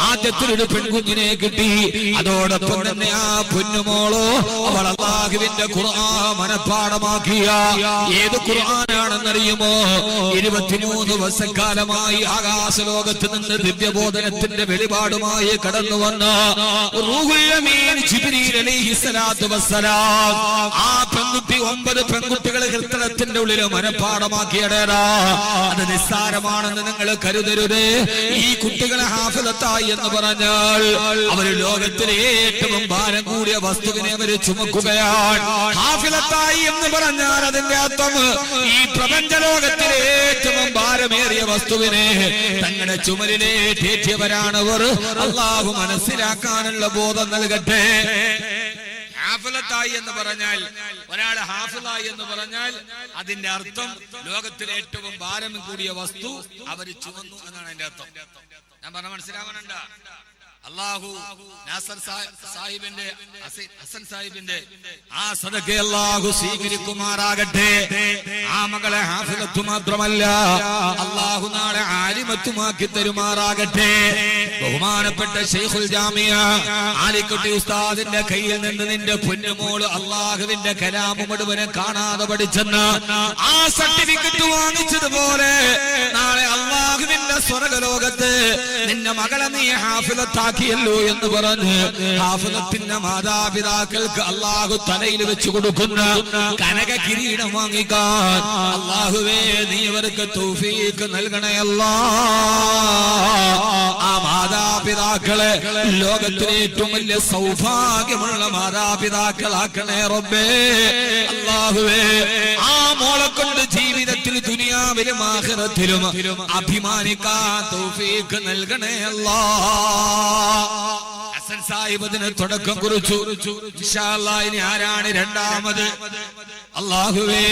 ആദ്യത്തിലൊരു പെൺകുഞ്ഞിനെ കിട്ടി. അതോടൊപ്പം തന്നെ ആ പൊന്നുമോളോ അവൾ അല്ലാഹുവിന്റെ ഖുർആൻ മനഃപ്പാഠമാക്കിയ ഏത് ഖുർആനാണെന്നറിയുമോ? 23 വർഷക്കാലമായി ആകാശലോകത്ത് നിന്ന് ദിവ്യബോധനത്തിന്റെ വെളിപാടുമായി കടന്നു വന്ന റൂഹുൽ അമീൻ ജിബ്രീൽ അലൈഹിസ്സലാത്തു വസ്സലാം ആ പെൺകുട്ടി 9 പെൺകുട്ടികളെ ഹൃദയത്തിന്റെ ഉള്ളിൽ മനഃപ്പാഠമാക്കിയടേടാ. അത് നിസ്സാരമാണെന്ന് നിങ്ങൾ കരുതരുതേ. ഈ കുട്ടികളെ ഹാഫിളത്തായി എന്ന് പറഞ്ഞാൽ അവർ ലോകത്തിലെ ഏറ്റവും ഭാരം കൂടിയ വസ്തുവിനെ അവർ ചുമക്കുകയാണ്. ഹാഫിളത്തായി എന്ന് പറഞ്ഞാൽ അതിന്റെ അർത്ഥം ഈ പ്രപഞ്ച ലോകത്തിലെ ഏറ്റവും ഭാരമേറിയ വസ്തുവിനെ തങ്ങളുടെ ചുമലിലേറ്റേറ്റിയവരാണവർ. അല്ലാഹു മനസ്സിലാക്കാനുള്ള ബോധം നൽകട്ടെ. ഹാഫിളത്തായി എന്ന് പറഞ്ഞാൽ ഒരാൾ ഹാഫിളായി എന്ന് പറഞ്ഞാൽ അതിന്റെ അർത്ഥം ലോകത്തിലെ ഏറ്റവും ഭാരം കൂടിയ വസ്തു അവര് ചുമന്നു എന്നാണ് അതിന്റെ അർത്ഥം. ഞാൻ പറഞ്ഞ മനസ്സിലാവാനുണ്ട? അല്ലാഹു നാസർ സാഹിബിന്റെ ഹസൻ സാഹിബിന്റെ ആ സദഖ അല്ലാഹു സ്വീകരിക്കുമാറാകട്ടെ. ആ മകളെ ഹാഫിളത്തു മാത്രമല്ല അല്ലാഹു നാളെ ആലിമത്തുമാക്കി തരുമാറാകട്ടെ. ബഹുമാനപ്പെട്ട ശൈഖുൽ ജാമിയ ആലിക്കുട്ടി ഉസ്താദിന്റെ കയ്യിൽ നിന്ന് നിന്റെ പൊന്നുമോള് അല്ലാഹുവിന്റെ കലാം മുഴുവനെ കാണാതെ പഠിച്ചെന്ന് ആ സർട്ടിഫിക്കറ്റ് വാങ്ങിച്ചതുപോലെ നാളെ അല്ലാഹുവിന്റെ സ്വർഗ്ഗലോകത്ത് നിന്റെ മകളെ നീ ഹാഫിളത്താക്കിയല്ലോ എന്ന് പറഞ്ഞ് ഹാഫിളത്തിന്റെ മാതാപിതാക്കൾക്ക് അല്ലാഹു തലയിൽ വെച്ച് കൊടുക്കുന്ന കനക കിരീടം വാങ്ങിക്കാൻ അല്ലാഹുവേ നീ അവർക്ക് തൗഫീഖ് നൽകണേ അല്ലാ. ആ മാതാപിതാക്കളെ ലോകത്തിലെ ഏറ്റവും വലിയ സൗഭാഗ്യമുള്ള മാതാപിതാക്കളാക്കണേ റബ്ബേ. അല്ലാഹുവേ ആ മോളെ കൊണ്ട് ജീവിതത്തിൽ ദുനിയാവിലും ആഖിറത്തിലും അഭിമാനിക്കാൻ തൗഫീഖ് നൽകണേ അല്ലാ. ഹസൻ സാഹിബ് അതിന് തുടക്കം കുറിച്ചു. ഇൻഷാ അല്ലാഹ് ഇനി ആരാണ് രണ്ടാമത്? അല്ലാഹുവേ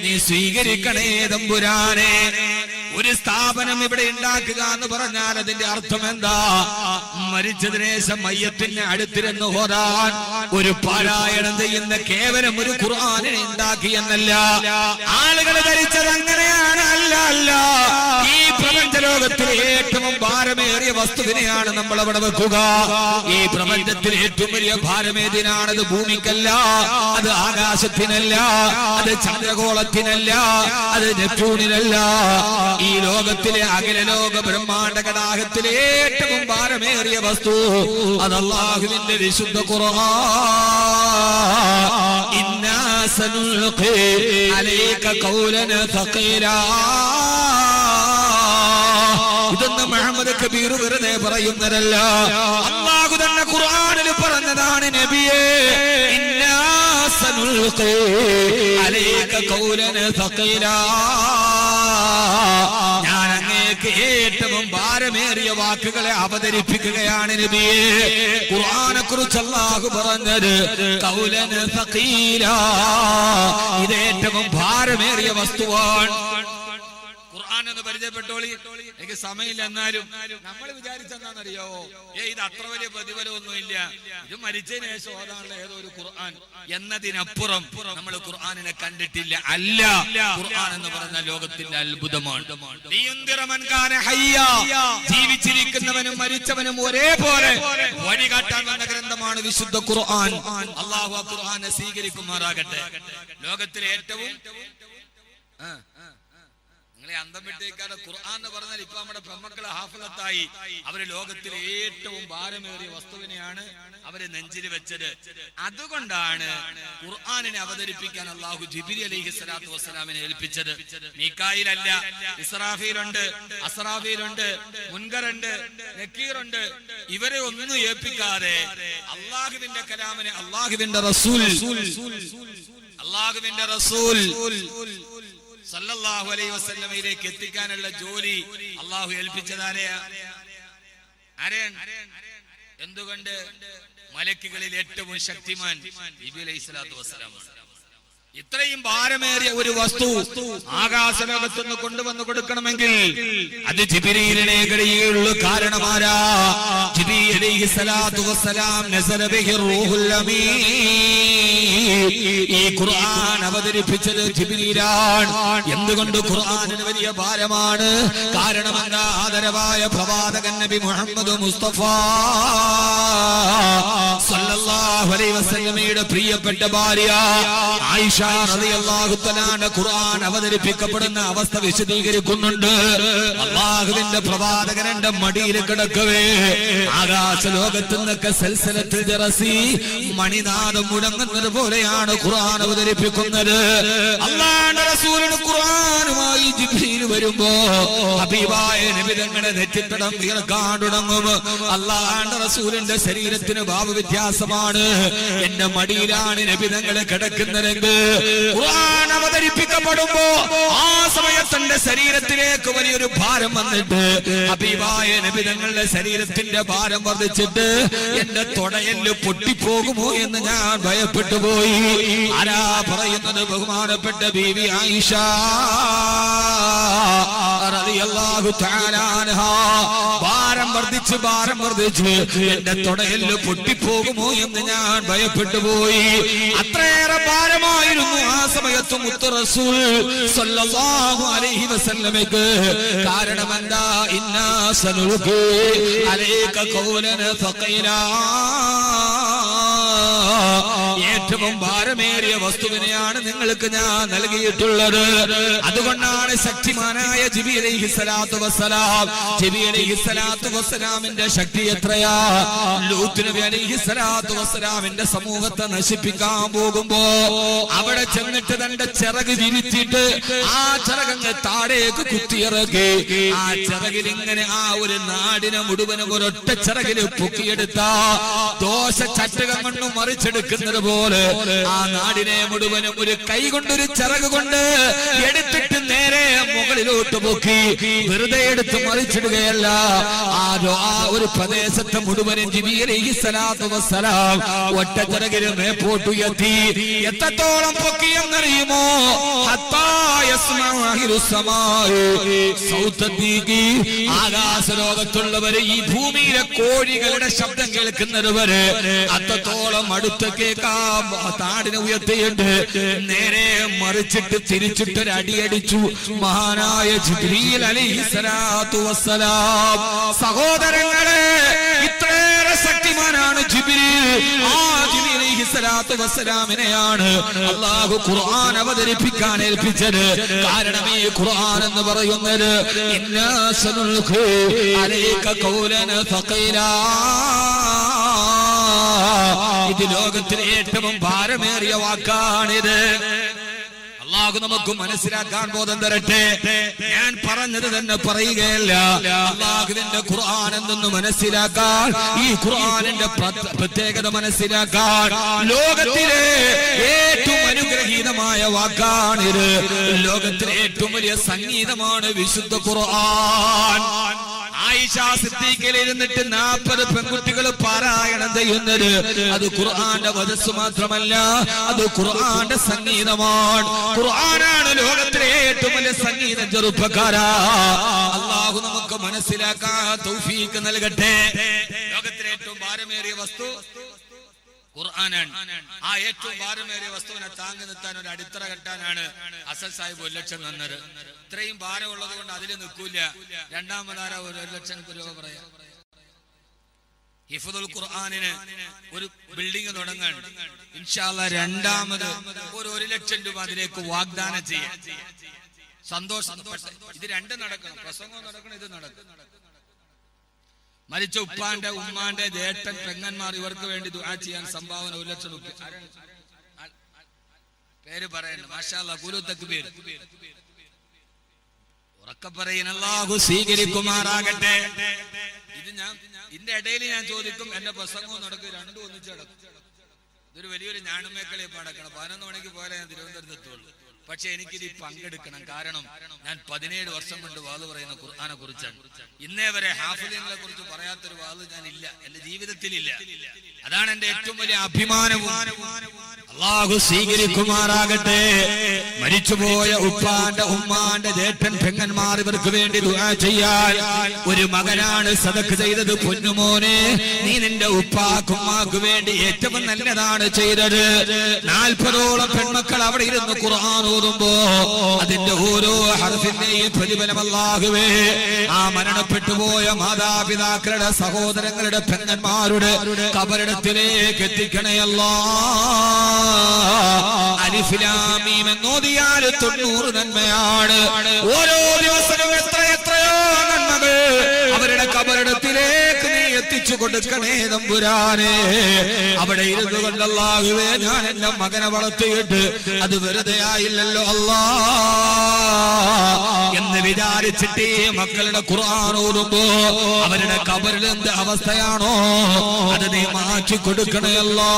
നീ സ്വീകരിക്കണേ തമ്പുരാനെ. ഒരു സ്ഥാപനം ഇവിടെ ഉണ്ടാക്കുക എന്ന് പറഞ്ഞാൽ അതിന്റെ അർത്ഥം എന്താ? മരിച്ചതിന് ശേഷം മയ്യത്തിന് അടുത്തിരുന്ന് ഓതാൻ ഒരു പാരായണം ചെയ്യുന്ന കേവലം ഒരു ഖുർആനിനെ ഉണ്ടാക്കി എന്നല്ല. ആളുകൾ ധരിച്ചത് അങ്ങനെയാണ്. അല്ല അല്ല, ഈ പ്രപഞ്ച ലോകത്തിലെ ഏറ്റവും ഭാരമേറിയ വസ്തുവിനെയാണ് നമ്മൾ അവിടെ വെക്കുക. ഈ പ്രപഞ്ചത്തിൽ ഏറ്റവും വലിയ ഭാരമേതിനാണ്? അത് ഭൂമിക്കല്ല, അത് ആകാശത്തിനല്ല, അത് ചന്ദ്രഗോളത്തിനല്ല, അത് നെപ്റ്റ്യൂണിനല്ല. ഈ ലോകത്തിലെ അഖില ലോക ബ്രഹ്മാണ്ഡ ഗതാഗതത്തിലെ ഏറ്റവും ഭാരമേറിയ വസ്തു അത് അല്ലാഹുവിന്റെ വിശുദ്ധ ഖുർആൻ. ഇന്നാ സനുൽഖി അലൈക ഖൗലൻ സഖീലാ. ഇതൊന്നും മുഹമ്മദ് കബീർ വെറുതെ പറയുന്നതല്ല. അല്ലാഹു തന്നെ ഖുർആനിൽ പറഞ്ഞതാണ് നബിയേ, ഇന്നാ സനുൽഖി അലൈക ഖൗലൻ സഖീലാ. ഞാൻ അങ്ങേക്ക് ഏറ്റവും ഭാരമേറിയ വാക്കുകളെ അവതരിപ്പിക്കുകയാണ് നബിയേ. ഖുർആനെ കുറിച്ച് അല്ലാഹു പറഞ്ഞത് ഖൗലൻ സഖീലാ, ഇത് ഏറ്റവും ഭാരമേറിയ വസ്തുവാണ്. ഖുർആനെന്ന് പരിചയപ്പെട്ടോളി. എനിക്ക് സമയമില്ല, എന്നാലും നമ്മൾ വിചാരിച്ചെന്താണെന്നറിയോ? ഇത് അത്ര വലിയ പ്രതിഫലമൊന്നുമില്ല, ഇത് മരിച്ചതിന് ശേഷം ഓതാനുള്ള ഏതോ ഒരു ഖുർആൻ എന്നതിനപ്പുറം നമ്മൾ ഖുർആനിനെ കണ്ടിട്ടില്ല. അല്ല, ഖുർആൻ എന്ന് പറഞ്ഞ ലോകത്തിന്റെ അത്ഭുതമാണ്. ജീവിച്ചിരിക്കുന്നവനും മരിച്ചവനും ഒരേപോലെ വഴികാട്ടാൻ വന്ന ഗ്രന്ഥമാണ് വിശുദ്ധ ഖുർആൻ. അല്ലാഹു ആ ഖുർആനെ സ്വീകരിക്കുമാറാകട്ടെ. ലോകത്തിലെ ഏറ്റവും അന്തം വിട്ടേക്കാതെ ഖുർആൻ എന്ന് പറഞ്ഞാൽ ഇപ്പൊ നമ്മുടെ പെൺമക്കളെ ഹാഫിളത്തായി. അവര് ലോകത്തിലെ ഏറ്റവും ഭാരമേറിയ വസ്തുവിനെയാണ് അവര് നെഞ്ചിൽ വെച്ചത്. അതുകൊണ്ടാണ് ഖുർആനിനെ അവതരിപ്പിക്കാൻ അല്ലാഹു ജിബ്രീൽ അലൈഹിസ്സലാത്തു വസ്സലാമിനെ ഏൽപ്പിച്ചത്. മീകായിലല്ല, ഇസ്രാഫീലുണ്ട്, അസ്രാഫീലുണ്ട്, മുൻകറുണ്ട്, നക്കീറുണ്ട്. ഇവരെ ഒന്നും ഏൽപ്പിക്കാതെ അല്ലാഹുവിന്റെ കലാമിനെ അല്ലാഹുവിന്റെ റസൂൽ സല്ലല്ലാഹു അലൈഹി വസല്ലമയിലേക്ക് എത്തിക്കാനുള്ള ജോലി അല്ലാഹു ഏൽപ്പിച്ചതാരെയാ? എന്തുകൊണ്ട്? മലക്കുകളിൽ ഏറ്റവും ശക്തിമാൻ ജിബ്രീൽ അലൈഹിസ്സലാത്തു വസ്സലാം. ഇത്രയും ഭാരമേറിയ ഒരു വസ്തു ആകാശലോകത്തുനിന്ന് കൊണ്ടുവന്ന് കൊടുക്കണമെങ്കിൽ അത് ജിബ്രീലിനെ കഴിയുള്ളൂ. കാരണമാരാ? ജിബ്രീൽ അലൈഹിസ്സലാത്തു വസ്സലാം നസല ബിഹി റൂഹുൽ അമീൻ. ഈ ഖുർആൻ അവതരിപ്പിച്ചത് ജിബ്രീലാണ്. എന്തുകൊണ്ട് ഖുർആനിന് വലിയ ഭാരമാണ്? കാരണം എന്താ? ആദരവായ പ്രവാചകൻ നബി മുഹമ്മദ് മുസ്തഫ സല്ലല്ലാഹു അലൈഹി വസല്ലമയുടെ പ്രിയപ്പെട്ട ഭാര്യ ആയിഷ റളിയല്ലാഹു തആല ഖുർആൻ അവതരിപ്പിക്കപ്പെടുന്ന അവസ്ഥ വിശദീകരിക്കുന്നുണ്ട്. അല്ലാഹുവിന്റെ പ്രവാചകൻ എന്റെ മടിയിൽ കിടക്കവേ ആകാശ ലോകത്ത് നിന്നൊക്കെ സൽസലത്തിൽ ജറസി മണിനാദം മുടങ്ങുന്നത് പോലെയാണ് ഖുർആൻ അവതരിപ്പിക്കുന്നത്. അല്ലാഹുവിന്റെ റസൂലിന് ഖുർആനുമായി ജിബ്രീൽ വരുമ്പോ ഹബീബായ നബി തങ്ങളുടെ നെറ്റിത്തടം വിയർക്കാൻ തുടങ്ങും. അല്ലാഹുവിന്റെ റസൂലിന്റെ ശരീരത്തിന് ഭാവവ്യത്യാസമാണ്. എന്റെ മടിയിലാണ് നബി തങ്ങൾ കിടക്കുന്നതെങ്കിൽ ഖുർആൻ അവതരിപ്പിക്കപ്പെടുമ്പോ ആ സമയത്ത് എന്റെ ശരീരത്തിലേക്ക് വലിയൊരു ഭാരം വന്നിട്ട് ഹബീബായ നബി തങ്ങളുടെ ശരീരത്തിന്റെ ഭാരം വർദ്ധിച്ചിട്ട് എന്റെ തുടയെല്ല് പൊട്ടിപ്പോകുമോ എന്ന് ഞാൻ ഭയപ്പെട്ടു പോയി. ആരാ പറയുന്നത്? ബഹുമാനപ്പെട്ട ബീവി ആയിഷ റളിയല്ലാഹു തആല അൻഹാ. ഭാരം വർദ്ധിച്ച് എന്റെ തുടയെല്ല് പൊട്ടിപ്പോകുമോ എന്ന് ഞാൻ ഭയപ്പെട്ടു പോയി. അത്രയേറെ ഭാരമായിരുന്നു ആ സമയത്ത് മുത്ത് റസൂൽ സല്ലല്ലാഹു അലൈഹി വസല്ലമയ്ക്ക്. കാരണം എന്താ? ഇന്നാ സനുൽഖി അലൈക ഖൗലൻ സഖീലാ. ഏറ്റവും ഭാരമേറിയ വസ്തുവിനെയാണ് നിങ്ങൾക്ക് ഞാൻ നൽകിയിട്ടുള്ളത്. അതുകൊണ്ടാണ് ശക്തിമാനായ ജിബ്രീൽ അലൈഹിസ്സലാത്തു വസ്സലാമിന്റെ ശക്തി എത്രയാ? ലൂത്ത് നബി അലൈഹിസ്സലാത്തു വസ്സലാമിന്റെ സമൂഹത്തെ നശിപ്പിക്കാൻ പോകുമ്പോ അവിടെ ചെന്നിട്ട് തന്റെ ചിറക് വിരിച്ചിട്ട് ആ ചിറകങ്ങ് താഴേക്ക് കുത്തിയിറക്കി ആ ചിറകിൽ ഇങ്ങനെ ആ ഒരു നാടിനെ മുഴുവനും ഒരൊറ്റ ചിറകിൽ പൊക്കിയെടുത്ത ദോശ ചട്ടുകം കൊണ്ട് മറിച്ചെടുക്കുന്നത് പോലെ ആ നാടിനെ മുഴുവനും ഒരു കൈ കൊണ്ടൊരു ചിറക് കൊണ്ട് എടുത്തിട്ട് നേരെ മുകളിലോട്ട് പൊക്കി വെറുതെ എടുത്ത് മറിച്ചിടുകയല്ല. ആ ഒരു പ്രദേശത്തെ മുഴുവനും ജിബ്രീൽ അലൈഹിസ്സലാത്തു വസ്സലാം ഒറ്റ ചിറകിൽ മേപ്പോട്ടുയർത്തി. എത്രത്തോളം പൊക്കിയെന്നറിയുമോ? ആകാശ ലോകത്തുള്ളവര് ഈ ഭൂമിയിലെ കോഴികളുടെ ശബ്ദം കേൾക്കുന്നത് വരെ അത്രത്തോളം അടുത്ത് കേൾക്കാം. താടിനെ ഉയർത്തിയിട്ട് നേരെ മറിച്ചിട്ട് തിരിച്ചിട്ടൊരു അടിയടിച്ചു മഹാനായ ജിബ്രീൽ അലൈഹിസ്സലാത്തു വസ്സലാം. സഹോദരങ്ങളെ, ഇത്രയേറെ ശക്തിമാനാണ് ജിബ്രീൽ. ആ ജിബ്രീൽ അലൈഹിസ്സലാത്തു വസ്സലാമിനെയാണ് അല്ലാഹു ഖുർആൻ അവതരിപ്പിക്കാൻ ഏൽപ്പിച്ചത്. കാരണം ഈ ഖുർആൻ എന്ന് പറയുന്നത് ഇന്നാ സനുൽഖി അലൈക ഖൗലൻ സഖീലാ. ഇത് ലോകത്തിലെ ഏറ്റവും ഭാരമേറിയ വാക്കാണിത്. അല്ലാഹു നമുക്ക് മനസ്സിലാക്കാൻ ബോധം തരട്ടെ. ഞാൻ പറഞ്ഞത് തന്നെ പറയുകയല്ല. അല്ലാഹുവിന്റെ ഖുർആൻ എന്തെന്ന് മനസ്സിലാക്കാൻ, ഈ ഖുർആനിന്റെ പ്രത്യേകത മനസ്സിലാക്കാൻ ലോകത്തിലെ ഏറ്റവും അനുഗ്രഹീതമായ വാക്കാണിത്. ലോകത്തിലെ ഏറ്റവും വലിയ സംഗീതമാണ് വിശുദ്ധ ഖുർആൻ. ആയിഷ സിദ്ദീഖയിൽ ഇരുന്നിട്ട് 40 പെൺകുട്ടികൾ പാരായണം ചെയ്യുന്നത് അത് ഖുർആന്റെ വചസ് മാത്രമല്ല, അത് ഖുർആന്റെ സംഗീതമാണ്. ഖുർആനാണ് ലോകത്തിലെ ഏറ്റവും വലിയ സംഗീതം. ചെറുപ്പക്കാരാ, അല്ലാഹു നമുക്ക് മനസ്സിലാക്കാൻ തൗഫീഖ് നൽകട്ടെ. ലോകത്തിലെ ഏറ്റവും ഭാരമേറിയ വസ്തു ഖുർആനാണ്. ആ ഏറ്റവും ഭാരമേറിയ വസ്തുവിനെ താങ്ങി നിർത്താൻ ഒരു അടിത്തറ കെട്ടാനാണ് അസൽ സാഹിബ് 1 ലക്ഷം തന്നത്. ഇത്രയും ഭാരമുള്ളത് കൊണ്ട് അതിൽ നിൽക്കൂല. രണ്ടാമതാര 1 ലക്ഷം രൂപ പറയാം. ഹിഫ്ദുൽ ഖുർആനിന് ഒരു ബിൽഡിംഗ് തുടങ്ങാൻ ഇൻഷാ അല്ലാഹ് രണ്ടാമത് ഒരു 1 ലക്ഷം രൂപ അതിലേക്ക് വാഗ്ദാനം ചെയ്യാം. സന്തോഷം. ഇത് രണ്ടും നടക്കണം. പ്രസംഗം നടക്കണം, ഇത് നടക്കണം. മരിച്ച ഉപ്പാന്റെ ഉമ്മാന്റെ ജേട്ടൻ പെങ്ങന്മാർ ഇവർക്ക് വേണ്ടി ദുആ ചെയ്യാൻ സംഭാവന 1 ലക്ഷം രൂപ. പേര് പറയണ്ട. മാഷാ അല്ലാഹ്. ഖുലു തക്ബീർ. ഉറക്കെ പറയുന്ന അല്ലാഹു സ്വീകരിക്കുമാറാകട്ടെ. ഇത് ഞാൻ ഇതിന്റെ ഇടയിൽ ഞാൻ ചോദിക്കും, എന്റെ പ്രസംഗവും നടക്കും, രണ്ടും ഒന്നിച്ച് നടക്കും. ഇതൊരു വലിയൊരു ഞാണുമേക്കളെ പാടക്കണം. 11 മണിക്ക് പോലെ ഞാൻ തിരുവനന്തപുരത്ത് എത്തുള്ളൂ. പക്ഷെ എനിക്കിത് പങ്കെടുക്കണം. കാരണം ഞാൻ 17 വർഷം കൊണ്ട് വാദ് പറയുന്ന ഖുർആനെ കുറിച്ചാണ്. ഇന്നേ വരെ ഹാഫിലിനെ കുറിച്ച് പറയാത്തൊരു വാള് ഞാനില്ല, എന്റെ ജീവിതത്തിലില്ല. അതാണ് എന്റെ ഏറ്റവും വലിയ അഭിമാനവും. അള്ളാഹു സ്വീകരിക്കുമാറാകട്ടെ. മരിച്ചുപോയ ഉപ്പാന്റെ ഉമ്മാന്റെ ജേഷ്ഠൻ പെങ്ങന്മാർ ഇവർക്ക് വേണ്ടി ദുആ ചെയ്യാൻ ഒരു മകനാണ് സദഖ ചെയ്തത്. പൊന്നുമോനെ, നീ നിന്റെ ഉപ്പാക്കുമ്മാക്ക് വേണ്ടി ഏറ്റവും നല്ലതാണ് ചെയ്തത്. 40ഓളം പെൺമക്കൾ അവിടെ ഇരുന്ന് ഖുർആൻ ഓതുമ്പോ അതിന്റെ ഓരോ ഹർഫിന്റെയും പ്രതിഫലം അല്ലാഹുവേ ആ മരണപ്പെട്ടുപോയ മാതാപിതാക്കളുടെ സഹോദരങ്ങളുടെ പെങ്ങന്മാരുടെ ഖബറിടത്തിലേക്ക് എത്തിക്കണേ അല്ലാഹ്. അലിഫ് ലാം മീം എന്നോദിയാൽ 90 നന്മയാണ്. ഓരോ ദിവസവും എത്രയോ നന്മകൾ അവരുടെ ഖബറിടത്തിലേക്ക് നീ എത്തിച്ചു കൊടുക്കണേ തമ്പുരാനെ. അവിടെ ഇരുന്നു കൊണ്ട് അല്ലാഹുവേ ഞാൻ എന്റെ മകനെ വളർത്തിയിട്ട് അത് വെറുതെ ആയില്ലല്ലോ അല്ലാ എന്ന് വിചാരിച്ചിട്ട് മക്കളുടെ ഖുർആൻ ഓതുമ്പോ അവരുടെ ഖബറിൽ എന്ത് അവസ്ഥയാണോ അത് നീ മാറ്റി കൊടുക്കണേ അല്ലാ.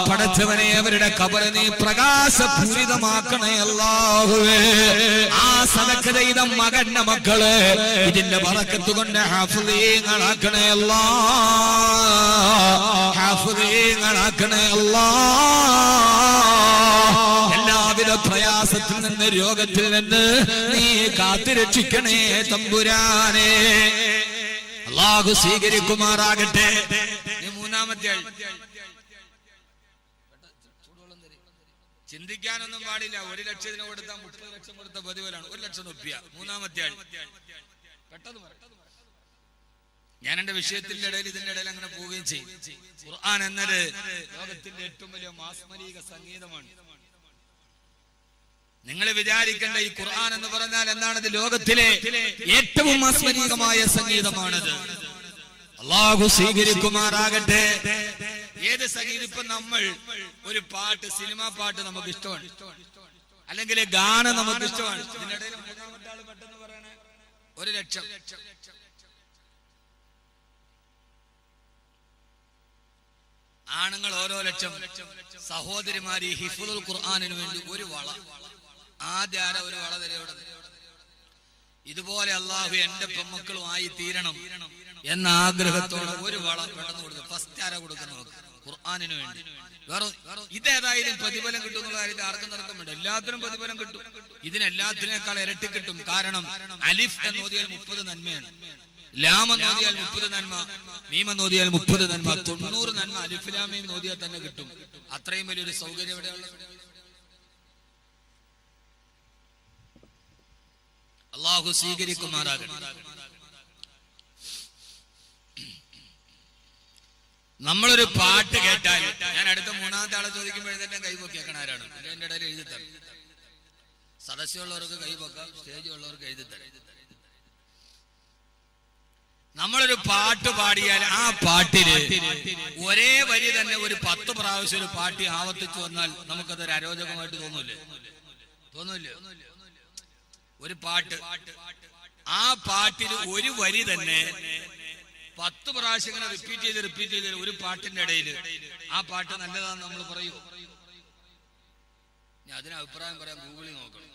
പടച്ചവനെ, അവരുടെ ഖബർ നീ പ്രകാശപൂരിതമാക്കണേ അല്ലാഹുവേ. ആ സദഖ ചെയ്ത മകന്റെ മക്കള് ഇതിന്റെ ബറക്കത്ത് കൊണ്ട് ഹാഫിളീങ്ങളാക്കണേ അല്ലാ, ഹാഫിളീങ്ങളാക്കണേ അല്ലാ. എല്ലാവിധ പ്രയാസത്തിൽ നിന്ന് രോഗത്തിൽ നിന്ന് നീ കാത്തുരക്ഷിക്കണേ തമ്പുരാനെ. അല്ലാഹു സ്വീകരിക്കുമാറാകട്ടെ. മൂന്നാമത്തെ ചിന്തിക്കാനൊന്നും പാടില്ല. 1 ലക്ഷത്തിന് കൊടുത്താൽ 30 ലക്ഷം കൊടുത്ത പ്രതിഫലമാണ്. 1 ലക്ഷം റുപ്യ. മൂന്നാമത്തെ ആൾ പെട്ടെന്ന് ഞാൻ എന്റെ വിഷയത്തിന്റെ ഇടയിൽ ഇതിന്റെ ഇടയിൽ അങ്ങനെ പോവുകയും ചെയ്യും. ഖുർആൻ എന്നത് ലോകത്തിന്റെ ഏറ്റവും വലിയ മാസ്മരിക സംഗീതമാണ്. നിങ്ങൾ വിചാരിക്കേണ്ട ഈ ഖുർആൻ എന്ന് പറഞ്ഞാൽ എന്താണത്? ലോകത്തിലെ ഏറ്റവും മാസ്മരികമായ സംഗീതമാണത്. അല്ലാഹു സ്വീകരിക്കുമാറാകട്ടെ. ഏത് സംഗീതം? ഇപ്പൊ നമ്മൾ ഒരു പാട്ട്, സിനിമാ പാട്ട് നമുക്ക് ഇഷ്ടമാണ്, അല്ലെങ്കിൽ ഗാനം നമുക്ക് ഇഷ്ടമാണ്. ഇതിനിടയിൽ മൂന്നാമത്തെ ആള് പെട്ടെന്ന് പറയണേ 1 ലക്ഷം. ആണുങ്ങൾ ഓരോ ലക്ഷം. സഹോദരിമാര് ഹിഫ്ളുൽ ഖുർആനിന് വേണ്ടി ഒരു വള, ആദ്യ ഒരു വള തരവിടെ. ഇതുപോലെ അല്ലാഹു എന്റെ പെൺമക്കളുമായി തീരണം എന്ന ആഗ്രഹത്തോടെ ഒരു വള പെട്ടെന്ന് കൊടുത്തു. ഫസ്റ്റ് ആരാ കൊടുക്കുന്നത്? ഖുർആനിന് വേണ്ടി. വേറെ ഇതേതായാലും പ്രതിഫലം കിട്ടും എന്നുള്ള കാര്യത്തിൽ ആർക്കും തർക്കമുണ്ട്. എല്ലാത്തിനും പ്രതിഫലം കിട്ടും. ഇതിനെല്ലാത്തിനേക്കാൾ ഇരട്ടി കിട്ടും. കാരണം അലിഫ് എന്നോദിയാൽ 30 നന്മയാണ്, ലാം എന്നോദിയാൽ 30 നന്മ, മീം എന്നോദിയാൽ 30 നന്മ, 90 നന്മ അലിഫ് ലാം മീം നോദിയാൽ തന്നെ കിട്ടും. അത്രയും വലിയൊരു സൗകര്യം എവിടെയുള്ളത്? അല്ലാഹു സ്വീകരിക്കുമാറാകട്ടെ. നമ്മളൊരു പാട്ട് കേട്ടാൽ, ഞാൻ അടുത്ത മൂന്നാമത്തെ ആളെ ചോദിക്കുമ്പോഴത്തേക്കും കൈപൊക്കിയേക്കണ ആരാണ്? എന്റെ ഇടയിൽ എഴുതിത്തരാം. സദസ്യമുള്ളവർക്ക് കൈപൊക്കാം, സ്റ്റേജ് ഉള്ളവർക്ക് എഴുതിത്തരാം. നമ്മളൊരു പാട്ട് പാടിയാൽ ആ പാട്ടില് ഒരേ വരി തന്നെ ഒരു 10 പ്രാവശ്യം ഒരു പാട്ടി ആവർത്തിച്ചു വന്നാൽ നമുക്കതൊരു അരോചകമായിട്ട് തോന്നൂല്ലേ? ഒരു പാട്ട്, ആ പാട്ടിൽ ഒരു വരി തന്നെ 10 പ്രാവശ്യം ഇങ്ങനെ റിപ്പീറ്റ് ചെയ്ത് ഒരു പാട്ടിന്റെ ഇടയിൽ ആ പാട്ട് നല്ലതാണെന്ന് നമ്മൾ പറയൂ? ഞാൻ അതിന് അഭിപ്രായം പറയാം, ഗൂഗിളിൽ നോക്കണം.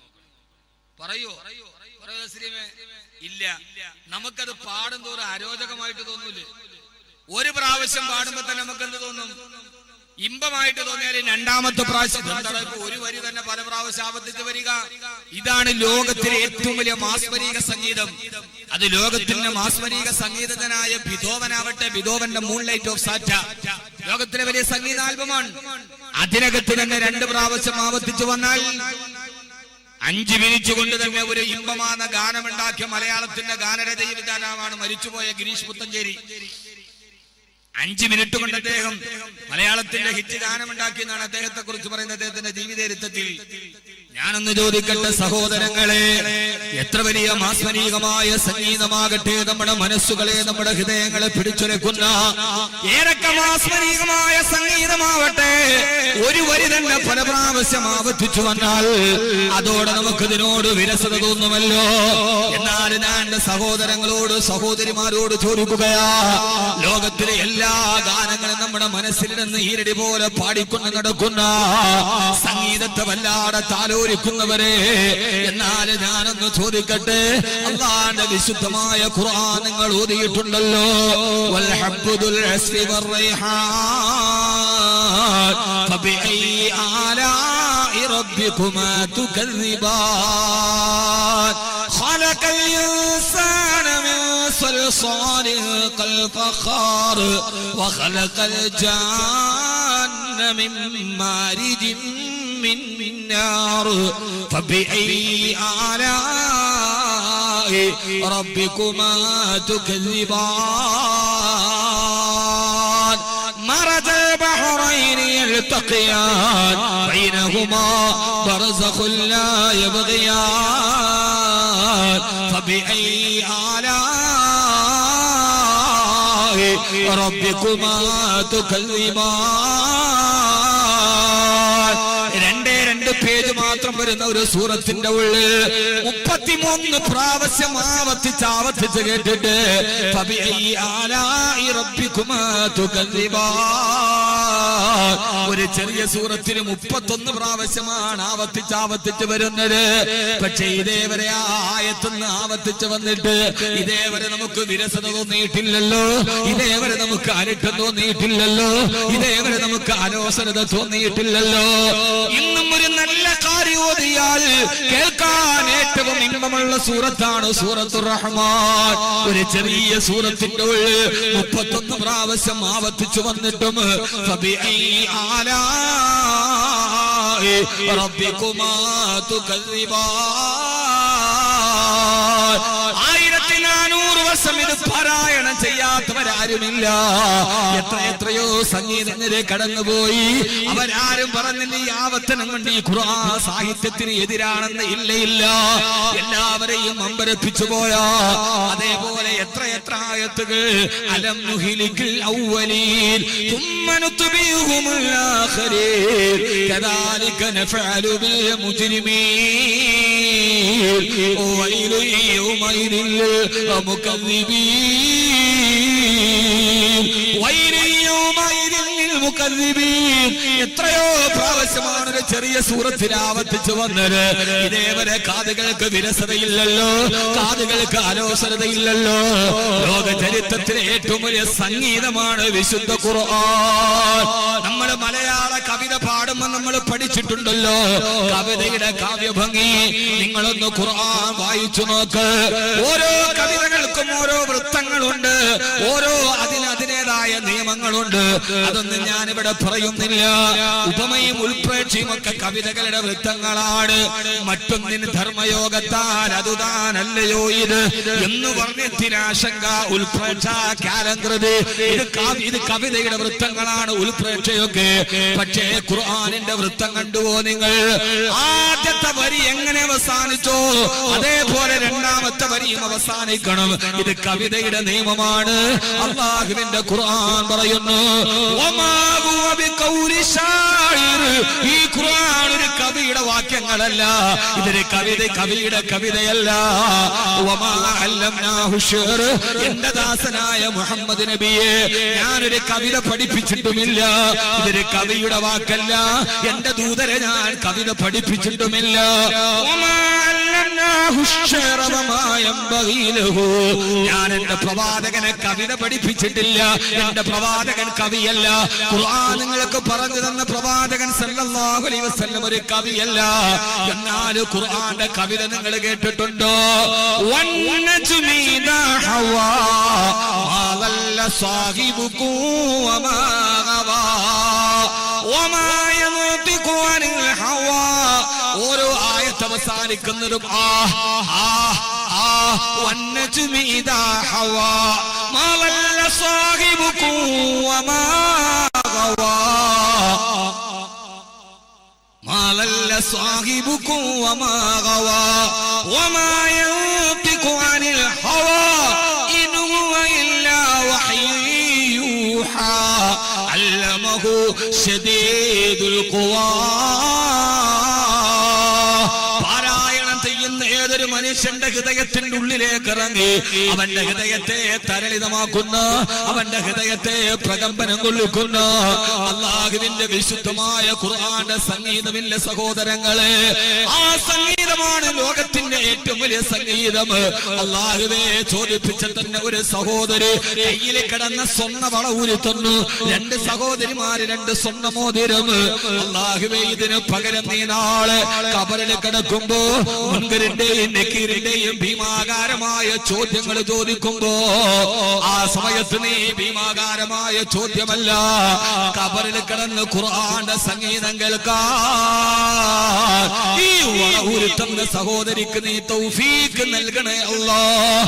പറയോ ഇല്ല. നമുക്കത് പാടും തോറും അരോചകമായിട്ട് തോന്നൂലേ? ഒരു പ്രാവശ്യം പാടുമ്പോ തന്നെ നമുക്ക് എന്ത് തോന്നും? ഇമ്പമായിട്ട് തോന്നിയാൽ രണ്ടാമത്തെ പ്രാവശ്യം ഒരു വരി തന്നെ പല പ്രാവശ്യം ആവർത്തിച്ച് വരിക. ഇതാണ് ലോകത്തിലെ ഏറ്റവും വലിയ മാസ്മരിക സംഗീതം. അത് ലോകത്തിന്റെ മാസ്മരിക സംഗീതജ്ഞനായ ബിഥോവനാവട്ടെ, ബിഥോവന്റെ മൂൺലൈറ്റ് ഓഫ് സാറ്റ ലോകത്തിലെ വലിയ സംഗീത ആൽബമാണ്. അതിനകത്ത് തന്നെ 2 പ്രാവശ്യം ആവർത്തിച്ചു വന്നാൽ 5 മിനിറ്റ് കൊണ്ട് തന്നെ ഒരു ഇമ്പമാന ഗാനമുണ്ടാക്കിയ മലയാളത്തിന്റെ ഗാനരചയിതാവാണ് മരിച്ചുപോയ ഗിരീഷ് പുത്തഞ്ചേരി. 5 മിനിറ്റ് കൊണ്ട് അദ്ദേഹം മലയാളത്തിന്റെ ഹിറ്റ് ഗാനമുണ്ടാക്കിയെന്നാണ് അദ്ദേഹത്തെ കുറിച്ച് പറയുന്നത്, അദ്ദേഹത്തിന്റെ ജീവിതചരിത്രത്തിൽ. ഞാനൊന്ന് ചോദിക്കട്ടെ സഹോദരങ്ങളെ, എത്ര വലിയ മാസ്മരികമായ സംഗീതമാകട്ടെ നമ്മുടെ മനസ്സുകളെ, നമ്മുടെ ഹൃദയങ്ങളെ പിടിച്ചുലക്കുന്ന ഏതൊക്കെ മാസ്മരികമായ സംഗീതമാവട്ടെ, ഒരു വരി തന്നെ പല പ്രാവശ്യം ആവർത്തിച്ചു വന്നാൽ അതോടെ നമുക്കിതിനോട് വിരസത തോന്നുമല്ലോ. എന്നാൽ ഞാൻ എന്റെ സഹോദരങ്ങളോട് സഹോദരിമാരോട് ചോദിക്കുകയാ, ലോകത്തിലെ എല്ലാ ഗാനങ്ങളും നമ്മുടെ മനസ്സിൽ നിന്ന് ഈരടി പോലെ പാടിക്കൊണ്ട് നടക്കുന്ന സംഗീതത്തെ വല്ലാതെ താലോലിക്കുന്ന ആലോചിക്കുന്നവരെ, എന്നാൽ ഞാനൊന്ന് ചോദിക്കട്ടെ, അല്ലാഹുവിന്റെ വിശുദ്ധമായ ഖുർആൻ നിങ്ങൾ ഓതിയിട്ടുണ്ടല്ലോ, വൽ ഹബ്ബുൽ അസ്ഫി വറൈഹാൻ ഫബിഅയി ആലാഇ റബ്ബികുമാ തുകذിബാൻ ഖലഖൽ ഇൻസാന മിൻ صلصال كالفخار وخلق الجان من مارج من نار فبأي آلاء ربكما تكذبان مرج البحرين يلتقيان بينهما برزخ لا يبغيان فبأي آلاء ربكما تكذبان. രണ്ട് പേജ് മാത്രം വരുന്ന ഒരു സൂറത്തിന്റെ ഉള്ളിൽ 33 പ്രാവശ്യം ആവർത്തിച്ച് കേട്ടിട്ട് ഫബിഅയി ആലാഇ റബ്ബികുമാ തുകذിബാൻ. ഒരു ചെറിയ സൂറത്തിന് 31 പ്രാവശ്യമാണ് ആവർത്തിച്ച് വരുന്നത്. പക്ഷേ ഇതേവരെ ആ ആയത്തൊന്ന് ആവർത്തിച്ച് വന്നിട്ട് ഇതേവരെ നമുക്ക് വിരസത തോന്നിയിട്ടില്ലല്ലോ, ഇതേവരെ നമുക്ക് അനിഷ്ടം തോന്നിയിട്ടില്ലല്ലോ, ഇതേവരെ നമുക്ക് അലോസരത തോന്നിയിട്ടില്ലല്ലോ. ഇന്നും ഒരു നല്ല കാര്യം ഓതിയാൽ കേൾക്കാൻ ഏറ്റവും ഇമ്പമുള്ള സൂറത്താണ് സൂറത്തുർ റഹ്മാൻ. ഒരു ചെറിയ സൂറത്തിന്റെ ഉള്ളിൽ 31 പ്രാവശ്യം ആവർത്തിച്ചു വന്നിട്ടും ഫബിഅയി ആലാഇ റബ്ബികുമാ തുകذിബാൻ. 1400 വർഷം ഇത് പാരായണം ചെയ്യാത്തവരാരുമില്ല. എത്രയോ സംഗീതജ്ഞരെ കടന്നുപോയി, അവരാരും പറഞ്ഞില്ല ഈ ആവർത്തനം കൊണ്ട് ഈ ഖുർആൻ സാഹിത്യത്തിന് എതിരാണെന്ന്. ഇല്ല, എല്ലാവരെയും അമ്പരപ്പിച്ചു പോയാ. അതേപോലെ എത്ര ആയത്തുകൾ അലം നുഹ്ലികിൽ അവ്വലീൻ തുമ്മ നുത്ബിഹുമുൽ ആഖിരീൻ കദാലിക നഫഅലു ബിൽ മുജ്രിമീൻ വൈലു യൗമൈദിൽ മുകذിബീൻ വൈലു യൗമൈദിൽ മുകذിബീൻ. എത്രയോ പ്രാവശ്യമാണ് ഒരു ചെറിയ സൂറത്തിൽ ആവർത്തിച്ചു വന്നത്. ഇതേവരെ കാതുകൾക്ക് വിരസതയില്ലല്ലോ, കാതുകൾക്ക് അലോസരതയില്ലല്ലോ. ലോക ചരിത്രത്തിലെ ഏറ്റവും വലിയ സംഗീതമാണ് വിശുദ്ധ ഖുർആൻ. നമ്മൾ മലയാള കവിത പാടുമ്പോൾ നമ്മൾ പഠിച്ചിട്ടുണ്ടല്ലോ കവിതയുടെ കാവ്യഭംഗി. നിങ്ങളൊന്ന് ഖുർആൻ വായിച്ചു നോക്ക്. ഓരോ കവിതകൾക്കും ഓരോ വൃത്തങ്ങളുണ്ട്, ഓരോ അതിനേതായ നിയമങ്ങളുണ്ട്. അതൊന്നും ഞാനിവിടെ പറയുന്നില്ല. ഉപമയും ഉൾപ്രേക്ഷയും ഒക്കെ കവിതകളുടെ വൃത്തങ്ങളാണ്. മറ്റൊന്നിന് ധർമ്മയോഗത്താൽ അതുതാനല്ലയോ ഇത് എന്ന് പറഞ്ഞാശങ്ക ഉൾപ്രേക്ഷ കാലങ്കൃതി ഇത് കവിതയുടെ വൃത്തങ്ങളാണ്, ഉൾപ്രേക്ഷയൊക്കെ. പക്ഷേ ഖുർആനിന്റെ വൃത്തം കണ്ടുവോ നിങ്ങൾ? ആദ്യത്തെ വരി എങ്ങനെ അവസാനിച്ചോ അതേപോലെ രണ്ടാമത്തെ വരിയും അവസാനിക്കണം. ഇത് കവിതയുടെ നിയമമാണ്. അല്ലാഹുവിന്റെ ഖുർആൻ പറയുന്നു വമാ ഹുവ ബിഖൗലി ശാഇർ. ഈ ഖുർആൻ ഒരു കവിയുടെ വാക്യങ്ങളല്ല, ഇതൊരു കവിയുടെ കവിതയല്ല. വമാ അല്ലംനാഹു ശിഅർ. എന്റെ ദാസനായ മുഹമ്മദ് നബിയെ ഞാനൊരു കവിത പഠിപ്പിച്ചിട്ടുമില്ല. ഇതൊരു കവിയുടെ വാക്കല്ല, എന്റെ ദൂതരെ ഞാൻ കവിത പഠിപ്പിച്ചിട്ടുമില്ല. വമാ അല്ലംനാഹു ശിഅർ വമാ യംബഗി ലഹു. ഞാൻ എന്റെ പ്രവാചകനെ കവിത പഠിപ്പിച്ചിട്ടില്ല. എന്റെ പ്രവാചകൻ കവിയല്ല. ഖുർആൻ നിങ്ങൾക്ക് പറഞ്ഞു തന്ന പ്രവാചകൻ സല്ലല്ലാഹു അലൈഹി വസല്ലം ഒരു കവിയല്ല. എന്നാൽ ഖുർആന്റെ കവിത നിങ്ങൾ കേട്ടിട്ടുണ്ടോ? വന്നജ്മി ഇദാ ഹവാ വലല്ല സാഹിബുകു വമാ ഗവാ വമാ യൻതിഖു അനിൽ ഹവാ. ഓരോ ആയത്ത് അവസാനിക്കുന്നതും വന്നജ്മി ഇദാ ഹവാ വലല്ല സാഹിബുകു വമാ ഗവാ ما ضل صاحبكم وما غوى وما ينطق عن الهوى إن هو إلا وحي يوحى علمه شديد القوى. മനുഷ്യന്റെ ഹൃദയത്തിന്റെ ഉള്ളിലേക്ക് ഇറങ്ങി അവന്റെ ഹൃദയത്തെ തരളിതമാക്കുന്ന, അവന്റെ ഹൃദയത്തെ പ്രകമ്പനം കൊള്ളിക്കുന്ന അല്ലാഹുവിന്റെ വിശുദ്ധമായ ഖുർആന്റെ സംഗീതമില്ല സഹോദരങ്ങളെ. ആ സംഗീതമാണ് ലോകത്തിന്റെ ഏറ്റവും വലിയ സംഗീതം. അല്ലാഹുവേ, ചോദിപ്പിച്ച തന്നെ ഒരു സഹോദരി കയ്യിൽ കിടന്ന സ്വർണ്ണ വള ഊരി തന്നു. 2 സഹോദരിമാര് 2 സ്വർണ്ണ മോതിരം. അല്ലാഹുവേ, ഇതിന് പകരം നീ നാളെ ഖബറിൽ കിടക്കുമ്പോ മുൻകറിന്റെയും നക്കീറിന്റെയും ഭീമാകാരമായ ചോദ്യങ്ങൾ ചോദിക്കുമ്പോ ആ സമയത്ത് നീ ഭീമാകാരമായ ചോദ്യമല്ല, ഖബറിൽ കിടന്ന് ഖുർആന്റെ സംഗീതം കേൾക്കാൻ ഈ വള ഊരി തന്ന സഹോദരിക്ക് നീ തൗഫീഖ് നൽകണേ അല്ലാഹ്.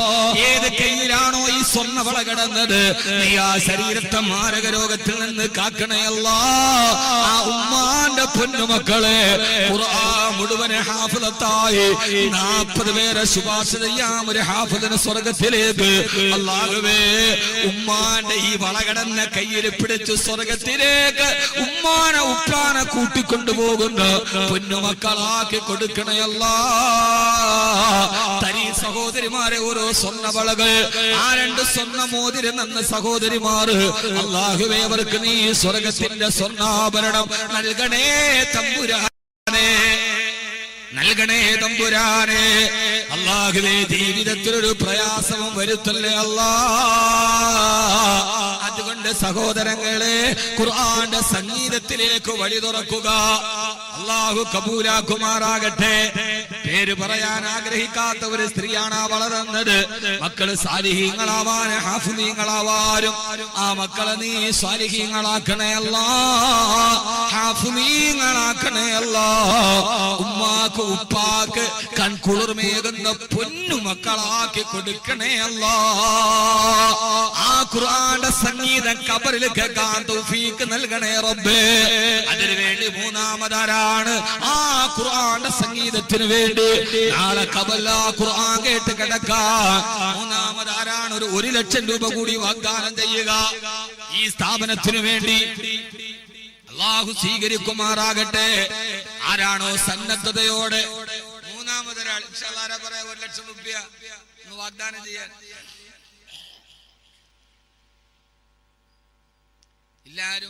ഏത് കയ്യിലാണോ ഈ സ്വർണ്ണ വള കിടന്നത്, നീ ആ ശരീരത്തെ മാരക രോഗത്തിൽ നിന്ന് കാക്കണേ അല്ലാഹ്. ആ ഉമ്മാന്റെ പൊന്നുമക്കളെ ഖുർആൻ മുഴുവൻ ഹാഫിളത്തായി 40 പേരെ ശുപാർശ ചെയ്യാം ഒരു ഹാഫിളിന് സ്വർഗത്തിലേക്ക്. അല്ലാഹുവേ, ഉമ്മാന്റെ ഈ വള കിടന്ന കയ്യിൽ പിടിച്ച് സ്വർഗത്തിലേക്ക് ഉമ്മാനെ ഉപ്പാനെ കൂട്ടിക്കൊണ്ടുപോകുന്ന പൊന്നുമക്കളാക്കി കൊടുക്കണേ അല്ലാഹ്. തരി സഹോദരിമാരെ ഓരോ സ്വർണ്ണ വളകൾ, ആ 2 സ്വർണ്ണ മോതിരം എന്ന സഹോദരിമാർ, അല്ലാഹുവേ, അവർക്ക് നീ സ്വർഗത്തിന്റെ സ്വർണ്ണാഭരണം നൽകണേ തമ്പുരാനെ, നൽകണേ തമ്പുരാനെ. അല്ലാഹുവേ, ജീവിതത്തിലൊരു പ്രയാസവും വരുത്തല്ലേ അല്ലാഹ്. അതുകൊണ്ട് സഹോദരങ്ങളെ, ഖുർആന്റെ സംഗീതത്തിലേക്ക് വഴി തുറക്കുക. അല്ലാഹു കബൂലാക്കുമാറാകട്ടെ. പേര് പറയാൻ ആഗ്രഹിക്കാത്ത ഒരു സ്ത്രീയാണ് ആ വളർന്നത്. മക്കള് സാലിഹീങ്ങളാവാൻ, ഹാഫിളീങ്ങളാവാനും ആ മക്കളെ നീ സാലിഹീങ്ങളാക്കണേ അല്ലാഹ്, ഹാഫിളീങ്ങളാക്കണേ അല്ലാഹ്. ഉമ്മാക്ക് ഉപ്പാക്ക് കൺകുളിർമേകുന്ന പൊന്നു മക്കളാക്കി കൊടുക്കണേ അല്ലാഹ്. ആ ഖുർആന്റെ സംഗീതം ഖബറിൽ കേൾക്കാൻ തൗഫീഖ് നൽകണേ റബ്ബേ. അതിനുവേണ്ടി മൂന്നാമതാരാണ് ആ ഖുർആന്റെ സംഗീതത്തിന് വേണ്ടി നാളെ ഖബറിൽ ആ ഖുർആൻ കേട്ട് കിടക്കാൻ മൂന്നാമതാരാണ്? ഒരു 1 ലക്ഷം രൂപ കൂടി വാഗ്ദാനം ചെയ്യുക ഈ സ്ഥാപനത്തിന് വേണ്ടി. അല്ലാഹു സ്വീകരിക്കുമാറാകട്ടെ. ആരാണോ സന്നദ്ധതയോടെ മൂന്നാമതൊരാൾ ഇൻഷാ അല്ലാഹ് ആരാ പറയാ 1 ലക്ഷം രൂപ ഒന്ന് വാഗ്ദാനം ചെയ്യാൻ? എല്ലാരും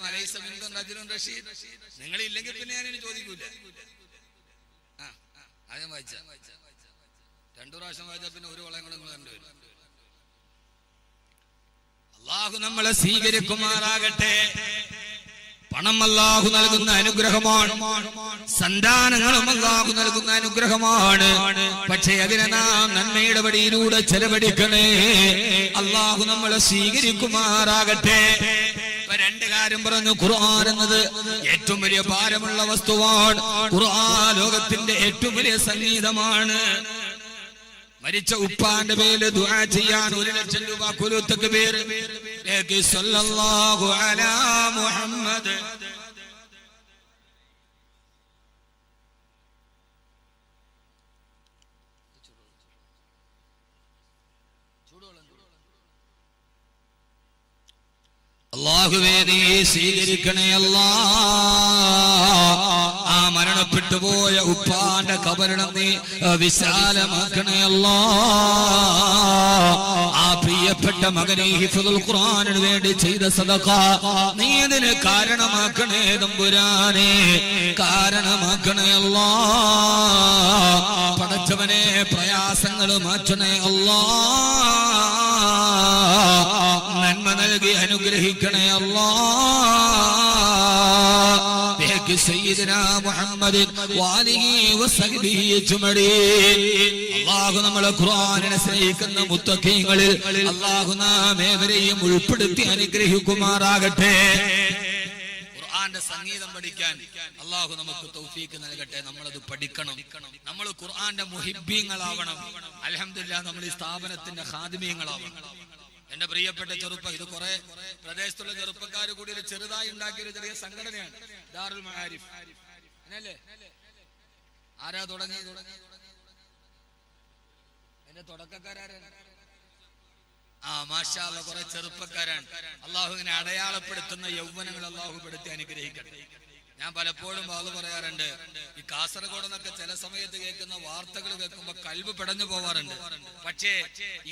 റഷീദ്, നിങ്ങളില്ലെങ്കിൽ പിന്നെ ഞാനിനി ചോദിക്കൂല. ആദ്യം വായിച്ച 2 പ്രാവശ്യം വായിച്ച പിന്നെ ഒരു വളങ്ങളും നിങ്ങൾ കണ്ടുവരും. അല്ലാഹു നമ്മളെ സ്വീകരിക്കുമാറാകട്ടെ. പണം അല്ലാഹു നൽകുന്ന അനുഗ്രഹമാണ്, സന്താനങ്ങളും അല്ലാഹു നൽകുന്ന അനുഗ്രഹമാണ്. പക്ഷേ അതിനെ നാം നന്മയുടെ വഴിയിലൂടെ ചെലവഴിക്കണേ. അല്ലാഹു നമ്മളെ സ്വീകരിക്കുമാറാകട്ടെ. 2 കാര്യം പറഞ്ഞു. ഖുർആൻ എന്നത് ഏറ്റവും വലിയ ഭാരമുള്ള വസ്തുവാണ്. ഖുർആൻ ലോകത്തിന്റെ ഏറ്റവും വലിയ സംഗീതമാണ്. മരിച്ച ഉപ്പാന്റെ പേര് ദുആ ചെയ്യാൻ 1 ലക്ഷം രൂപ കുലൂത്തക്ക് പേര് സല്ലല്ലാഹു അലാ മുഹമ്മദ്. അല്ലാഹുവേ, നീ സ്വീകരിക്കണേ അല്ലാഹ്. ആ മരണപ്പെട്ടു പോയ ഉപ്പാന്റെ ഖബറിനെ നീ വിശാലമാക്കണേ അല്ലാഹ്. ആ പ്രിയപ്പെട്ട മകനെ ഹിഫ്ളുൽ ഖുർആനിന് വേണ്ടി ചെയ്ത സദഖ നീ അതിന് കാരണമാക്കണേ തമ്പുരാനെ, കാരണമാക്കണേ അല്ലാഹ്. പടച്ചവനെ, പ്രയാസങ്ങൾ മാറ്റണേ അല്ലാഹ്. നന്മ നൽകി അനുഗ്രഹിക്കണേ അല്ലാഹ്. സയ്യിദനാ മുഹമ്മദിൻ വാലിഹി വസഹ്ബിഹി അജ്മഈൻ. അല്ലാഹു നമ്മളെ ഖുർആനിനെ സ്നേഹിക്കുന്ന മുത്തഖീങ്ങളിൽ അല്ലാഹു നാം ഏവരെയും ഉൾപ്പെടുത്തി അനുഗ്രഹിക്കുമാറാകട്ടെ. ഖുർആന്റെ സംഗീതം പഠിക്കാൻ അല്ലാഹു നമുക്ക് തൗഫീഖ് നൽകട്ടെ. നമ്മളത് പഠിക്കണം. നമ്മൾ ഖുർആന്റെ മുഹിബ്ബീങ്ങളാവണം. അൽഹംദുലില്ലാഹ്, നമ്മൾ ഈ സ്ഥാപനത്തിന്റെ ഖാദിമീങ്ങളാവണം. എന്റെ പ്രിയപ്പെട്ട ചെറുപ്പം, ഇത് കുറെ പ്രദേശത്തുള്ള ചെറുപ്പക്കാർ കൂടി ഒരു ചെറുതായി ഉണ്ടാക്കിയ ഒരു ചെറിയ സംഘടനയാണ് ദാറുൽ മആരിഫ്. അല്ലേ? ആരാ തുടങ്ങി? എന്റെ തുടക്കക്കാരാണ്. മാഷാ അല്ലാഹ്, കുറെ ചെറുപ്പക്കാരാണ്. അല്ലാഹു ഇങ്ങനെ അടയാളപ്പെടുത്തുന്ന യൗവനങ്ങൾ അല്ലാഹു പെടുത്തി അനുഗ്രഹിക്കട്ടെ. ഞാൻ പലപ്പോഴും വാത് പറയാറുണ്ട്, ഈ കാസർഗോഡ് എന്നൊക്കെ ചില സമയത്ത് കേൾക്കുന്ന വാർത്തകൾ കേൾക്കുമ്പോ കൽബ് പിടഞ്ഞു പോവാറുണ്ട്. പക്ഷേ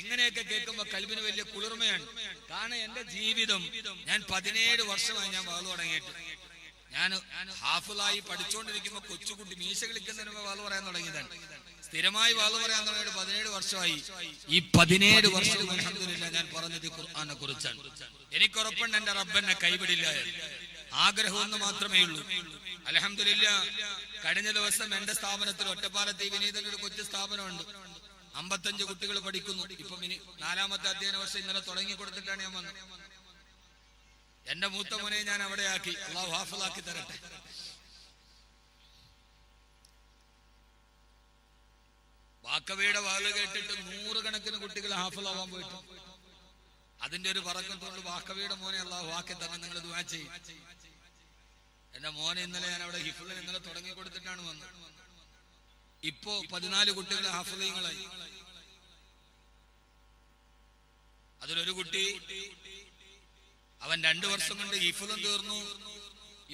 ഇങ്ങനെയൊക്കെ കേൾക്കുമ്പോ കൽബിന് വലിയ കുളിർമയാണ്. കാരണം എന്റെ ജീവിതം, ഞാൻ 17 വർഷമായി ഞാൻ വാത് തുടങ്ങിയിട്ട്. ഞാൻ ഹാഫിളായി പഠിച്ചുകൊണ്ടിരിക്കുമ്പോ കൊച്ചുകുട്ടി മീശ കളിക്കുന്നതിന് മുമ്പ് വാത് പറയാൻ തുടങ്ങിയതാണ്. സ്ഥിരമായി വാത് പറയാൻ തുടങ്ങിയിട്ട് 17 വർഷമായി. ഈ 17 വർഷവും അൽഹംദുലില്ലാഹ് ഞാൻ പറഞ്ഞത് ഖുർആനെ കുറിച്ചാണ്. എനിക്കുറപ്പുണ്ട് എന്റെ റബ്ബെന്നെ കൈവിടില്ല. ആഗ്രഹമൊന്നു മാത്രമേ ഉള്ളൂ. അൽഹംദുലില്ലാഹ് കഴിഞ്ഞ ദിവസം എന്റെ സ്ഥാപനത്തിൽ ഒറ്റപ്പാലത്ത് വിനീതന്റെ ഒരു കൊച്ചു സ്ഥാപനമുണ്ട്. 55 കുട്ടികൾ പഠിക്കുന്നു. ഇപ്പൊ 4ാമത്തെ അധ്യയന വർഷം ഇന്നലെ തുടങ്ങി കൊടുത്തിട്ടാണ് ഞാൻ വന്നത്. എന്റെ മൂത്ത മോനെ ഞാൻ അവിടെ ആക്കി. അല്ലാഹു ഹാഫിളാക്കി തരട്ടെ. വാക്കവിയുടെ വാല് കേട്ടിട്ട് 100 കണക്കിന് കുട്ടികൾ ഹാഫിളാവാൻ പോയിട്ട്. അതിന്റെ ഒരു പറക്കത്തോണ്ട് വാക്കവിയുടെ മോനെ അല്ലാഹു ആക്കി തന്നെ നിങ്ങൾ ദുആ ചെയ്യും. എന്റെ മോനെ ഇന്നലെ ഞാൻ അവിടെ ഹിഫ്ളിൽ ഇന്നലെ തുടങ്ങി കൊടുത്തിട്ടാണ് വന്നത്. ഇപ്പോ 14 കുട്ടികൾ ഹാഫിളീങ്ങളായി. അതിലൊരു കുട്ടി അവൻ 2 വർഷം കൊണ്ട് ഹിഫ്ളും തീർന്നു.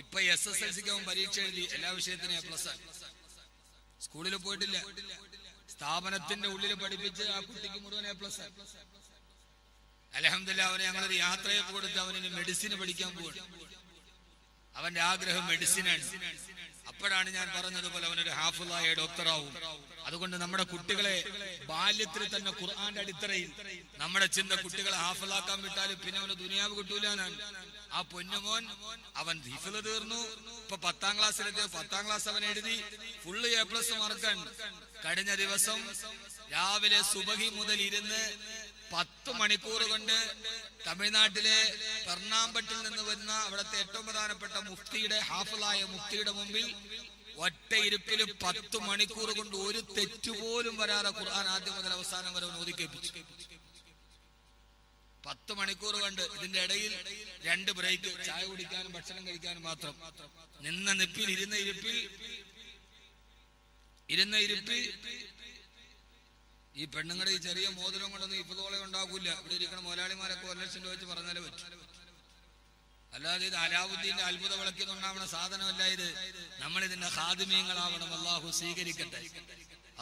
ഇപ്പൊ SSLCക്ക് അവൻ പരീക്ഷ എഴുതി. എല്ലാ വിഷയത്തിനും A+. സ്കൂളിൽ പോയിട്ടില്ല. സ്ഥാപനത്തിന്റെ ഉള്ളിൽ പഠിപ്പിച്ച് ആ കുട്ടിക്ക് മുഴുവൻ A+. അൽഹംദുലില്ലാഹ് അവനെ ഞങ്ങളൊരു യാത്രയൊക്കെ കൊടുത്ത് അവന് മെഡിസിന് പഠിക്കാൻ പോവാണ്. അവന്റെ ആഗ്രഹം മെഡിസിനാണ്. അപ്പോഴാണ് ഞാൻ പറഞ്ഞതുപോലെ അവനൊരു ഹാഫിളായ ഡോക്ടറാവും. അതുകൊണ്ട് നമ്മുടെ കുട്ടികളെ ബാല്യത്തിൽ തന്നെ ഖുർആന്റെ അടിത്തറയിൽ നമ്മുടെ ചിന്ത കുട്ടികളെ ഹാഫിളാക്കാൻ വിട്ടാലും പിന്നെ അവന് ദുനിയാവ് കിട്ടൂലെന്നാണ്. ആ പൊന്നുമോൻ അവൻ ഹിഫ്ള് തീർന്നു. ഇപ്പൊ 10ാം ക്ലാസ്സിലെത്തി. 10ാം ക്ലാസ് അവൻ എഴുതി. Full A+ മാർക്കാൻ. കഴിഞ്ഞ ദിവസം രാവിലെ സുബഹി മുതൽ ഇരുന്ന് 10 മണിക്കൂർ കൊണ്ട് തമിഴ്നാട്ടിലെ പെർണാമ്പട്ടിൽ നിന്ന് വരുന്ന അവിടുത്തെ ഏറ്റവും പ്രധാനപ്പെട്ട മുഫ്തിയുടെ ഹാഫിളായ മുഫ്തിയുടെ മുമ്പിൽ ഒറ്റ ഇരുപ്പിൽ 10 മണിക്കൂർ കൊണ്ട് ഒരു തെറ്റുപോലും വരാതെ ഖുർആൻ ആദ്യം മുതൽ അവസാനം വരെ ഓതി കേൾപ്പിച്ചു. 10 മണിക്കൂർ കൊണ്ട്. ഇതിന്റെ ഇടയിൽ 2 ബ്രേക്ക്, ചായ കുടിക്കാനും ഭക്ഷണം കഴിക്കാനും മാത്രം. നിന്ന നിപ്പിൽ ഇരുന്ന ഇരുപ്പിൽ ഈ പെണ്ണുങ്ങളുടെ ഈ ചെറിയ മോതിരം കൊണ്ടൊന്നും ഇപ്പതോളം ഉണ്ടാകൂല. ഇവിടെ ഇരിക്കുന്ന മുതലാളിമാരൊക്കെ 1 ലക്ഷം രൂപ വെച്ച് പറഞ്ഞാലേ പറ്റും. അല്ലാതെ ഇത് അലാവുദ്ദീന്റെ അത്ഭുത വിളക്കിന്നുണ്ടാവണ സാധനമല്ല ഇത്. നമ്മൾ ഇതിന്റെ ഖാദിമീങ്ങളാവണം. അല്ലാഹു സ്വീകരിക്കട്ടെ,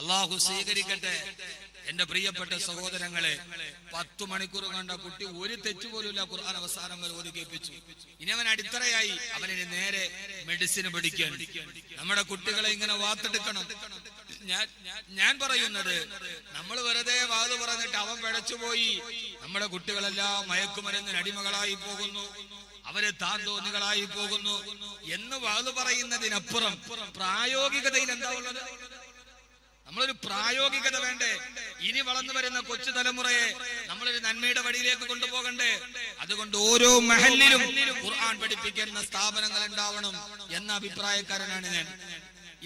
അല്ലാഹു സ്വീകരിക്കട്ടെ. എന്റെ പ്രിയപ്പെട്ട സഹോദരങ്ങളെ, 10 മണിക്കൂർ കണ്ട കുട്ടി ഒരു തെറ്റുപോലുമില്ല ഖുർആൻ അവസാനം വരെ ഓതി കേൾപ്പിച്ചു. ഇനി അവൻ അടിത്തറയായി. അവനിനി നേരെ മെഡിസിൻ പഠിക്കാൻ. നമ്മുടെ കുട്ടികളെ ഇങ്ങനെ വാർത്തെടുക്കണം. ഞാൻ പറയുന്നത്, നമ്മൾ വെറുതെ വാത് പറഞ്ഞിട്ട് അവൻ പിഴച്ചുപോയി. നമ്മുടെ കുട്ടികളെല്ലാം മയക്കുമരുന്നിന് അടിമകളായി പോകുന്നു, അവര് താന്തോന്നികളായി പോകുന്നു എന്ന് വാത് പറയുന്നതിനപ്പുറം പ്രായോഗികതയിൽ എന്താ ഉള്ളത്? നമ്മളൊരു പ്രായോഗികത വേണ്ടേ? ഇനി വളർന്നു വരുന്ന കൊച്ചു തലമുറയെ നമ്മളൊരു നന്മയുടെ വഴിയിലേക്ക് കൊണ്ടുപോകണ്ടേ? അതുകൊണ്ട് ഓരോ മഹല്ലിലും ഖുർആൻ പഠിപ്പിക്കുന്ന സ്ഥാപനങ്ങൾ ഉണ്ടാവണം എന്ന അഭിപ്രായക്കാരനാണ് ഞാൻ.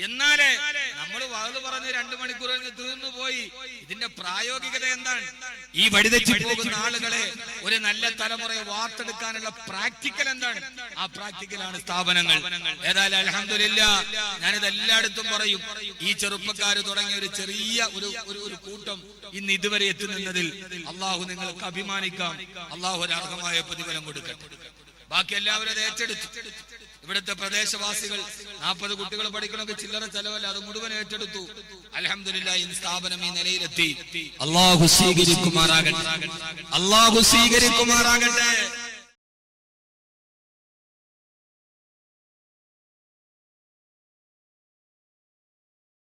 എന്നാലേ നമ്മൾ വാത് പറഞ്ഞ് 2 മണിക്കൂർ തീർന്നു പോയി. ഇതിന്റെ പ്രായോഗികത എന്താണ്? ഈ വഴിതെറ്റി പോകുന്ന ആളുകളെ, ഒരു നല്ല തലമുറയെ വാർത്തെടുക്കാനുള്ള പ്രാക്ടിക്കൽ എന്താണ്? ആ പ്രാക്ടിക്കലാണ് സ്ഥാപനങ്ങൾ. ഏതായാലും അൽഹംദുലില്ലാഹ് ഞാനിത് എല്ലായിടത്തും പറയും. ഈ ചെറുപ്പക്കാര് തുടങ്ങിയ ഒരു ചെറിയ ഒരു കൂട്ടം ഇന്ന് ഇതുവരെ എത്തുന്നതിൽ അള്ളാഹു നിങ്ങൾക്ക് അഭിമാനിക്കാം. അള്ളാഹു ഒരു അർഹമായ പ്രതിഫലം കൊടുക്കട്ടെ. ബാക്കി എല്ലാവരും അത് ഏറ്റെടുത്തു. ഇവിടുത്തെ പ്രദേശവാസികൾ 40 കുട്ടികൾ പഠിക്കണമെങ്കിൽ ചില്ലറ ചെലവല്ല, അത് മുഴുവൻ ഏറ്റെടുത്തു. അൽഹംദുലില്ലാഹ് ഈ സ്ഥാപനം ഈ നിലയിലെത്തി. അല്ലാഹു സ്വീകരിക്കുമാറാകട്ടെ, അല്ലാഹു സ്വീകരിക്കുമാറാകട്ടെ.